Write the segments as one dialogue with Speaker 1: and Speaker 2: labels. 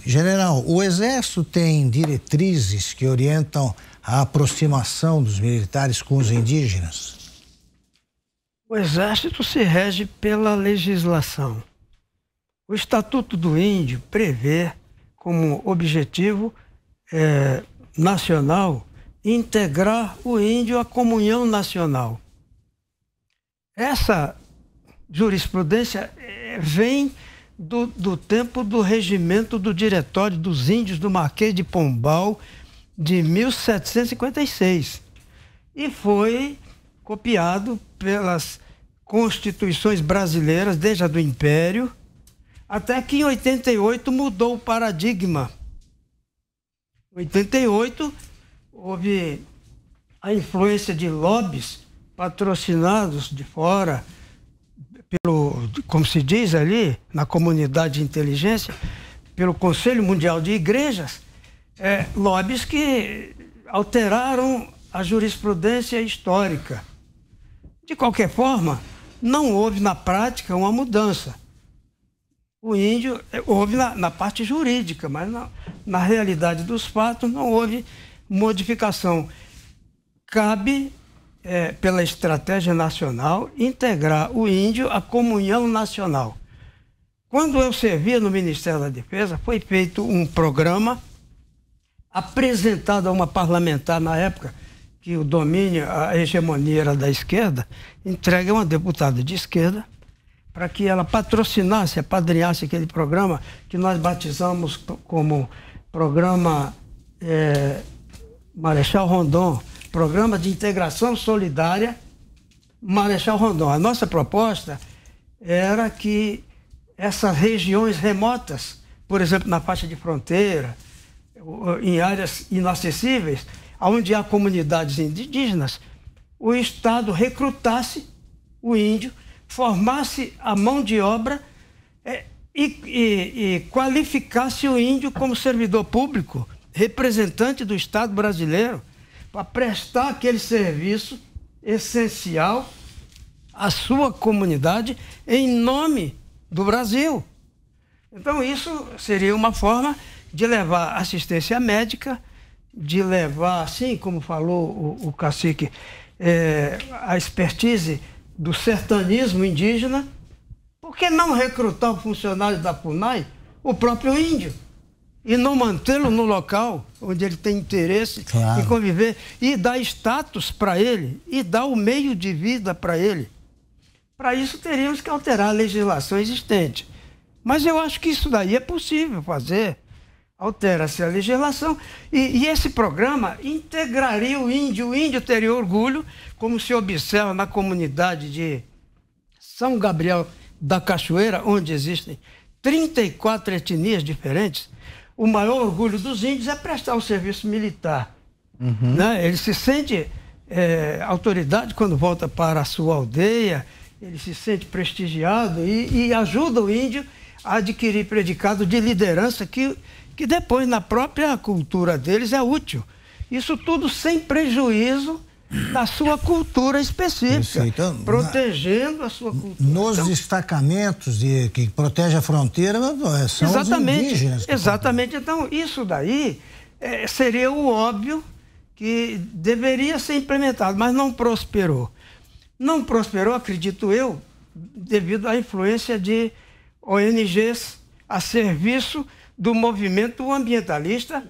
Speaker 1: General, o Exército tem diretrizes que orientam a aproximação dos militares com os indígenas?
Speaker 2: O Exército se rege pela legislação. O Estatuto do Índio prevê como objetivo nacional integrar o índio à comunhão nacional. Essa jurisprudência vem do tempo do regimento do Diretório dos Índios do Marquês de Pombal, de 1756, e foi copiado pelas constituições brasileiras, desde a do Império, até que em 88 mudou o paradigma. Em 88 houve a influência de lobbies patrocinados de fora, como se diz ali, na comunidade de inteligência, pelo Conselho Mundial de Igrejas, lobbies que alteraram a jurisprudência histórica. De qualquer forma, não houve na prática uma mudança. O índio houve na parte jurídica, mas na realidade dos fatos não houve modificação. Cabe, pela estratégia nacional, integrar o índio à comunhão nacional. Quando eu servia no Ministério da Defesa, foi feito um programa apresentado a uma parlamentar na época, que o domínio, a hegemonia era da esquerda, entregue a uma deputada de esquerda, para que ela patrocinasse, apadrinhasse aquele programa que nós batizamos como Programa Marechal Rondon, Programa de Integração Solidária Marechal Rondon. A nossa proposta era que essas regiões remotas, por exemplo, na faixa de fronteira, em áreas inacessíveis, onde há comunidades indígenas, o Estado recrutasse o índio, formasse a mão de obra e qualificasse o índio como servidor público, representante do Estado brasileiro, para prestar aquele serviço essencial à sua comunidade em nome do Brasil. Então isso seria uma forma de levar assistência médica, de levar, assim como falou o cacique, a expertise do sertanismo indígena. Por que não recrutar o funcionário da FUNAI, o próprio índio, e não mantê-lo no local onde ele tem interesse em conviver, e dar status para ele, e dar o meio de vida para ele? Para isso teríamos que alterar a legislação existente. Mas eu acho que isso daí é possível fazer. Altera-se a legislação e esse programa integraria o índio teria orgulho, como se observa na comunidade de São Gabriel da Cachoeira, onde existem 34 etnias diferentes. O maior orgulho dos índios é prestar o serviço militar. Né? Ele se sente autoridade quando volta para a sua aldeia, ele se sente prestigiado e ajuda o índio a adquirir predicado de liderança que depois, na própria cultura deles, é útil. Isso tudo sem prejuízo da sua cultura específica, então, protegendo a sua cultura. Nos
Speaker 1: destacamentos que protegem a fronteira, são os indígenas.
Speaker 2: Exatamente. Então, isso daí seria o óbvio que deveria ser implementado, mas não prosperou. Não prosperou, acredito eu, devido à influência de ONGs a serviço do movimento ambientalista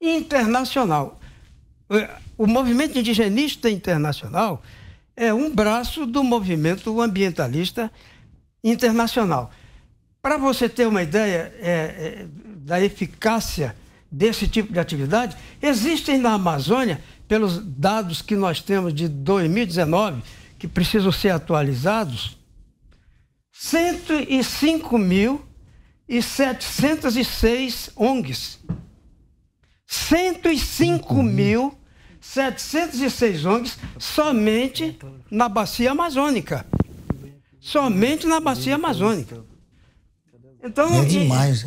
Speaker 2: internacional. O movimento indigenista internacional é um braço do movimento ambientalista internacional. Para você ter uma ideia da eficácia desse tipo de atividade, existem na Amazônia, pelos dados que nós temos de 2019, que precisam ser atualizados, 105.706 ONGs. 105.706 ONGs somente na Bacia Amazônica. Somente na Bacia Amazônica. Então,
Speaker 1: é demais.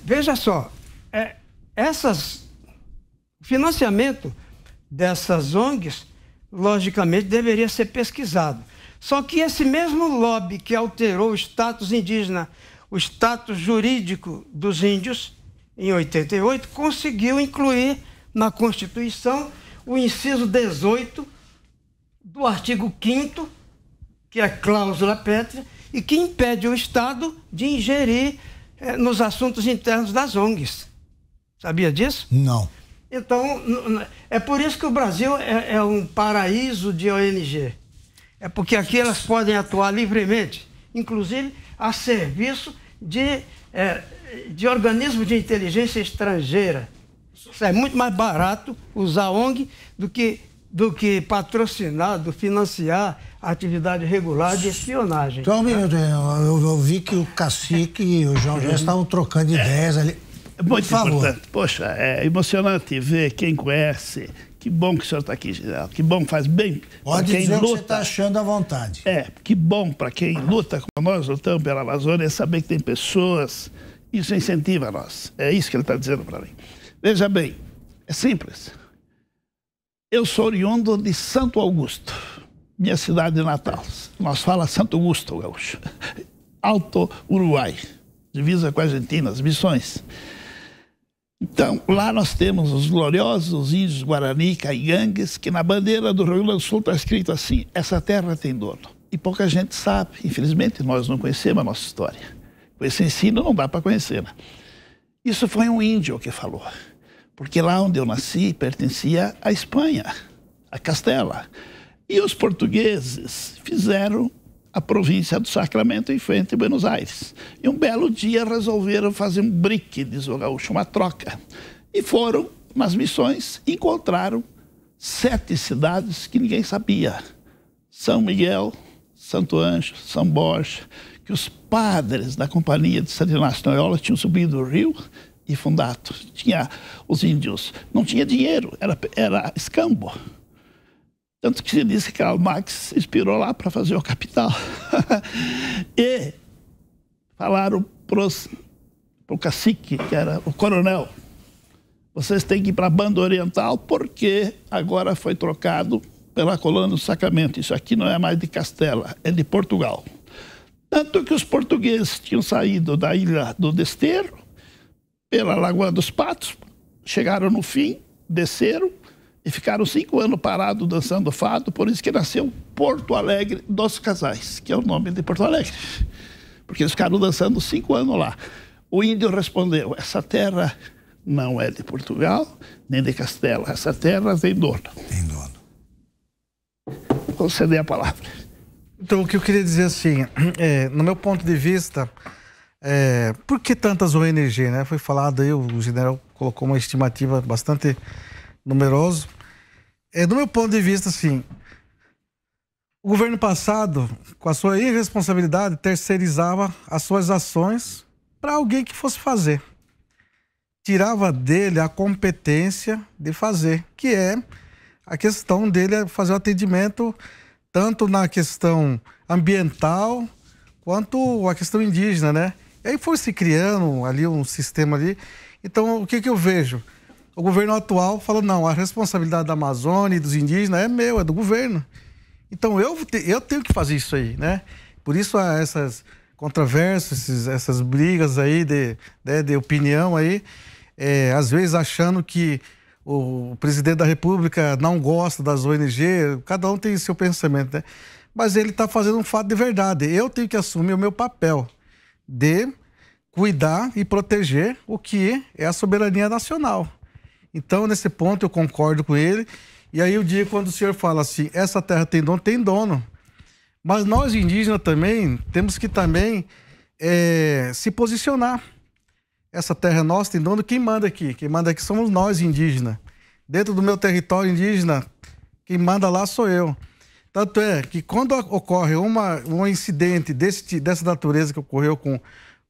Speaker 2: Veja só, o financiamento dessas ONGs, logicamente, deveria ser pesquisado. Só que esse mesmo lobby que alterou o status indígena, o status jurídico dos índios, em 88, conseguiu incluir na Constituição o inciso 18 do artigo 5º, que é a cláusula pétrea, e que impede o Estado de ingerir nos assuntos internos das ONGs. Sabia disso?
Speaker 1: Não.
Speaker 2: Então, é por isso que o Brasil é um paraíso de ONG. É porque aqui elas podem atuar livremente, inclusive a serviço de organismos de inteligência estrangeira. Isso é muito mais barato usar ONG do que patrocinar, financiar a atividade regular de espionagem.
Speaker 1: Então, eu vi que o Cacique e o João já estavam trocando ideias ali.
Speaker 3: É muito importante. Poxa, é emocionante ver quem conhece. Que bom que o senhor está aqui, general. Que bom, faz bem.
Speaker 1: Pode dizer o que você está achando à vontade.
Speaker 3: Que bom para quem luta, como nós lutamos pela Amazônia, saber que tem pessoas. Isso incentiva a nós. É isso que ele está dizendo para mim. Veja bem, é simples. Eu sou oriundo de Santo Augusto, minha cidade natal. Nós falamos Santo Augusto, gaúcho. Alto Uruguai, divisa com a Argentina, as Missões. Então, lá nós temos os gloriosos índios Guarani, Caigangues, que na bandeira do Rio Grande do Sul está escrito assim: essa terra tem dono. E pouca gente sabe, infelizmente, nós não conhecemos a nossa história. Com esse ensino não dá para conhecer, né? Isso foi um índio que falou, porque lá onde eu nasci pertencia à Espanha, a Castela. E os portugueses fizeram a província do Sacramento em frente a Buenos Aires. E um belo dia resolveram fazer um brique, diz o gaúcho, uma troca. E foram nas missões e encontraram 7 cidades que ninguém sabia. São Miguel, Santo Ângelo, São Borja, que os padres da Companhia de Santo Inácio de Loyola tinham subido o rio e fundado. Tinha os índios, não tinha dinheiro, era escambo. Tanto que se diz que Karl Marx se inspirou lá para fazer o Capital. E falaram para o cacique, que era o coronel, vocês têm que ir para a Banda Oriental porque agora foi trocado pela colônia do Sacramento. Isso aqui não é mais de Castela, é de Portugal. Tanto que os portugueses tinham saído da Ilha do Desterro, pela Lagoa dos Patos, chegaram no fim, desceram, e ficaram 5 anos parados dançando fado, por isso que nasceu Porto Alegre dos Casais, que é o nome de Porto Alegre. Porque eles ficaram dançando 5 anos lá. O índio respondeu: essa terra não é de Portugal, nem de Castela. Essa terra tem dono.
Speaker 1: Tem dono.
Speaker 3: Vou conceder a palavra.
Speaker 4: Então, o que eu queria dizer assim, no meu ponto de vista, por que tantas ONG, né? Foi falado aí, o general colocou uma estimativa bastante numeroso. Do meu ponto de vista, assim, o governo passado, com a sua irresponsabilidade, terceirizava as suas ações para alguém que fosse fazer. Tirava dele a competência de fazer, que é a questão dele fazer o atendimento tanto na questão ambiental quanto a questão indígena, né? E aí foi se criando ali um sistema ali. Então, o que eu vejo? O governo atual falou: não, a responsabilidade da Amazônia e dos indígenas é meu, é do governo. Então eu tenho que fazer isso aí, né? Por isso há essas controvérsias, essas brigas aí de opinião aí, às vezes achando que o presidente da República não gosta das ONG, cada um tem seu pensamento, né? Mas ele está fazendo um fato de verdade. Eu tenho que assumir o meu papel de cuidar e proteger o que é a soberania nacional. Então, nesse ponto, eu concordo com ele. E aí, eu digo, quando o senhor fala assim, essa terra tem dono. Mas nós, indígenas, também, temos que também se posicionar. Essa terra é nossa, tem dono. Quem manda aqui? Quem manda aqui somos nós, indígenas. Dentro do meu território indígena, quem manda lá sou eu. Tanto é que quando ocorre um incidente dessa natureza que ocorreu com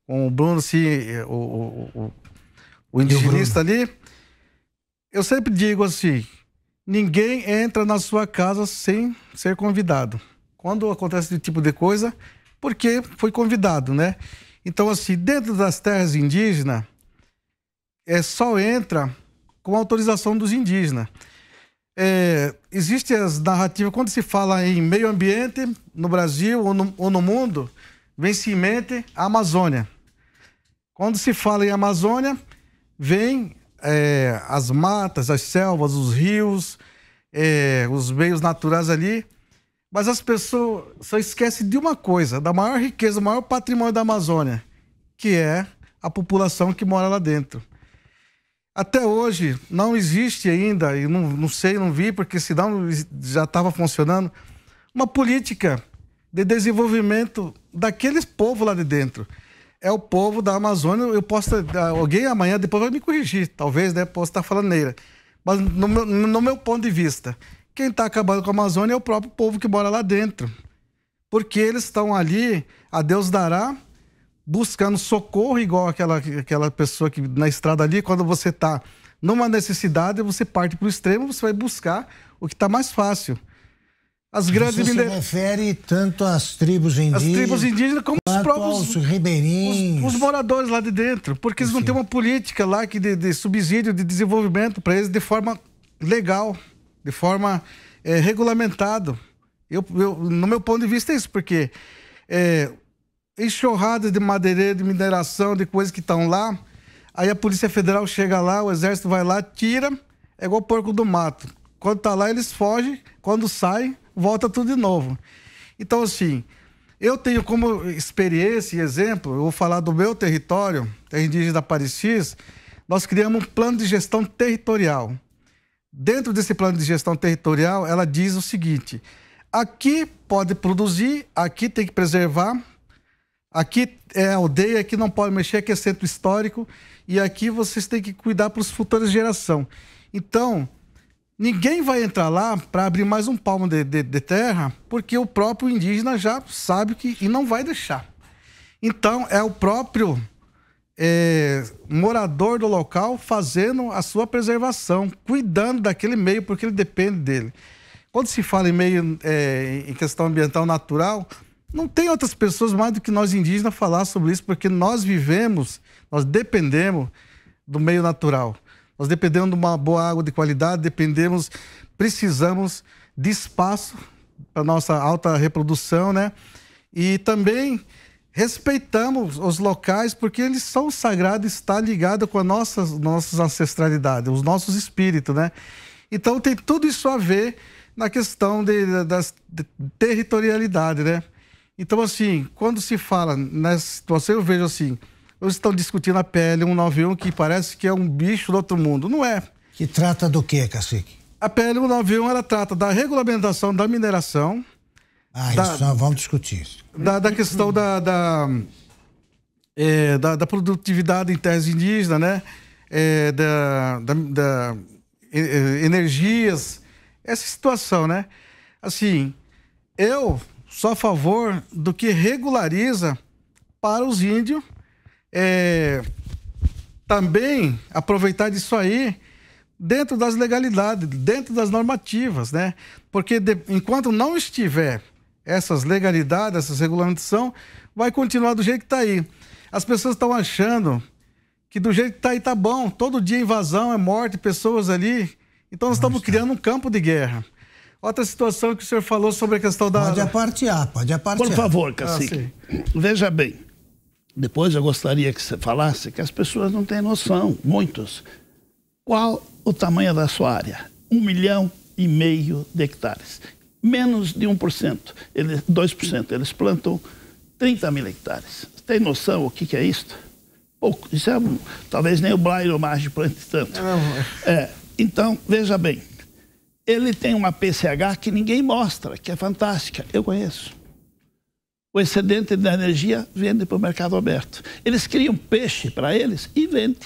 Speaker 4: o Bruno, assim, o indigenista ali, eu sempre digo assim, ninguém entra na sua casa sem ser convidado. Quando acontece esse tipo de coisa, porque foi convidado, né? Então, assim, dentro das terras indígenas, só entra com autorização dos indígenas. Existem as narrativas, quando se fala em meio ambiente, no Brasil ou no mundo, vem-se em mente a Amazônia. Quando se fala em Amazônia, vem as matas, as selvas, os rios, os meios naturais ali, mas as pessoas só esquecem de uma coisa, da maior riqueza, o maior patrimônio da Amazônia, que é a população que mora lá dentro. Até hoje não existe ainda, e não sei, não vi, porque senão já estava funcionando, uma política de desenvolvimento daqueles povos lá de dentro. É o povo da Amazônia. Eu posso, alguém amanhã depois vai me corrigir, talvez, né? Posso estar falando neira. Mas no meu ponto de vista, quem está acabando com a Amazônia é o próprio povo que mora lá dentro. Porque eles estão ali, a Deus dará, buscando socorro, igual aquela pessoa que na estrada ali, quando você está numa necessidade, você parte para o extremo, você vai buscar o que está mais fácil. As grandes
Speaker 1: Você se refere tanto às tribos indígenas,
Speaker 4: como os próprios
Speaker 1: ribeirinhos,
Speaker 4: os moradores lá de dentro, porque eles não têm uma política lá de subsídio, de desenvolvimento para eles de forma legal, de forma regulamentada. No meu ponto de vista é isso, porque enxurradas de madeireiro, de mineração, de coisas que estão lá, aí a Polícia Federal chega lá, o Exército vai lá, tira, é igual porco do mato. Quando tá lá, eles fogem, quando saem, volta tudo de novo. Então, assim, eu tenho como experiência e exemplo, eu vou falar do meu território, terra indígena da Parecis, nós criamos um plano de gestão territorial. Dentro desse plano de gestão territorial, ela diz o seguinte: aqui pode produzir, aqui tem que preservar, aqui é aldeia, aqui não pode mexer, aqui é centro histórico, e aqui vocês têm que cuidar para as futuras gerações. Então, ninguém vai entrar lá para abrir mais um palmo de terra, porque o próprio indígena já sabe e não vai deixar. Então, é o próprio morador do local fazendo a sua preservação, cuidando daquele meio, porque ele depende dele. Quando se fala em meio, em questão ambiental natural, não tem outras pessoas mais do que nós indígenas falar sobre isso, porque nós vivemos, nós dependemos do meio natural. Nós dependemos de uma boa água de qualidade, precisamos de espaço para nossa alta reprodução, né? E também respeitamos os locais, porque eles são sagrados, está ligado com a nossa ancestralidade, os nossos espíritos, né? Então tem tudo isso a ver na questão de territorialidade, né? Então, assim, quando se fala nessa situação, eu vejo assim, eles estão discutindo a PL 191, que parece que é um bicho do outro mundo. Não é.
Speaker 1: Que trata do quê, cacique?
Speaker 4: A PL 191, ela trata da regulamentação da mineração.
Speaker 1: Isso nós vamos discutir isso.
Speaker 4: Da questão da produtividade em terras indígenas, né? Energias. Essa situação, né? Assim, eu sou a favor do que regulariza para os índios. Também aproveitar disso aí dentro das legalidades, dentro das normativas, né? Porque enquanto não estiver essas legalidades, essas regulamentação, vai continuar do jeito que está aí. As pessoas estão achando que do jeito que está aí tá bom, todo dia invasão, morte, pessoas ali. Então nós estamos criando um campo de guerra. Outra situação que o senhor falou sobre a questão da...
Speaker 1: Pode apartear.
Speaker 3: Por favor, cacique. Veja bem. Depois eu gostaria que você falasse que as pessoas não têm noção, muitos. Qual o tamanho da sua área? 1,5 milhão de hectares. Menos de 1%, 2%. Eles plantam 30 mil hectares. Você tem noção o que é isso? Pouco. Isso é talvez nem o Blairo Maggi plante tanto. Então, veja bem. Ele tem uma PCH que ninguém mostra, que é fantástica. Eu conheço. O excedente da energia vende para o mercado aberto. Eles criam peixe para eles e vendem.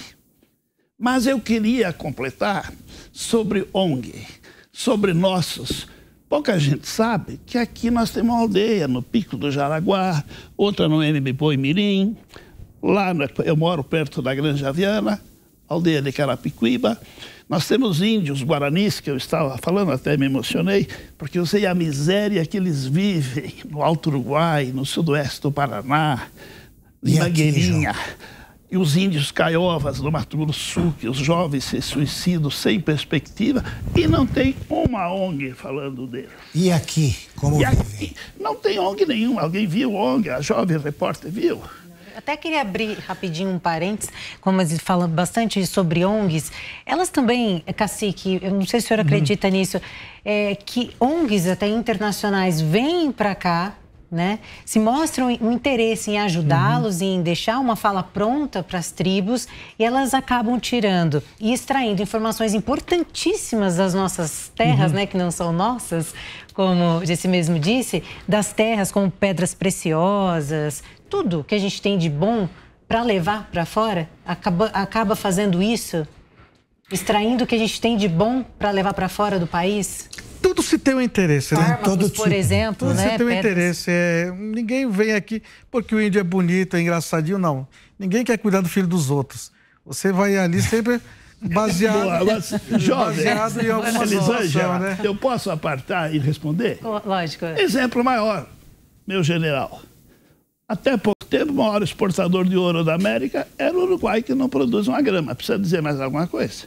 Speaker 3: Mas eu queria completar sobre ONG, sobre nossos. Pouca gente sabe que aqui nós temos uma aldeia no Pico do Jaraguá, outra no Mboi Mirim. Lá eu moro perto da Granja Viana, aldeia de Carapicuíba. Nós temos índios guaranis, que eu estava falando, até me emocionei, porque eu sei a miséria que eles vivem no Alto Uruguai, no sudoeste do Paraná, em Mangueirinha. E os índios caiovas do Mato Grosso do Sul, que os jovens se suicidam sem perspectiva, e não tem uma ONG falando deles.
Speaker 1: E aqui, como vivem?
Speaker 3: Não tem ONG nenhuma. Alguém viu ONG? A Jovem Repórter viu?
Speaker 5: Até queria abrir rapidinho um parênteses, como eles falam bastante sobre ONGs. Elas também, Cacique, eu não sei se o senhor acredita nisso, que ONGs até internacionais vêm para cá, né, se mostram um interesse em ajudá-los, em deixar uma fala pronta para as tribos, e elas acabam tirando e extraindo informações importantíssimas das nossas terras, né, que não são nossas, como esse mesmo disse, das terras como pedras preciosas, tudo que a gente tem de bom para levar para fora, acaba fazendo isso, extraindo o que a gente tem de bom para levar para fora do país.
Speaker 4: Tudo se tem um interesse, né?
Speaker 5: Fármacos,
Speaker 1: Todo
Speaker 5: por
Speaker 1: tipo.
Speaker 5: exemplo,
Speaker 4: Tudo
Speaker 5: né?
Speaker 4: se tem um
Speaker 5: Pedras.
Speaker 4: interesse. Ninguém vem aqui porque o índio é bonito, é engraçadinho, não. Ninguém quer cuidar do filho dos outros. Você vai ali sempre baseado, baseado em alguma situação, né?
Speaker 3: Eu posso apartar e responder?
Speaker 5: Lógico.
Speaker 3: Exemplo maior, meu general. Até pouco tempo, o maior exportador de ouro da América era o Uruguai, que não produz uma grama. Precisa dizer mais alguma coisa?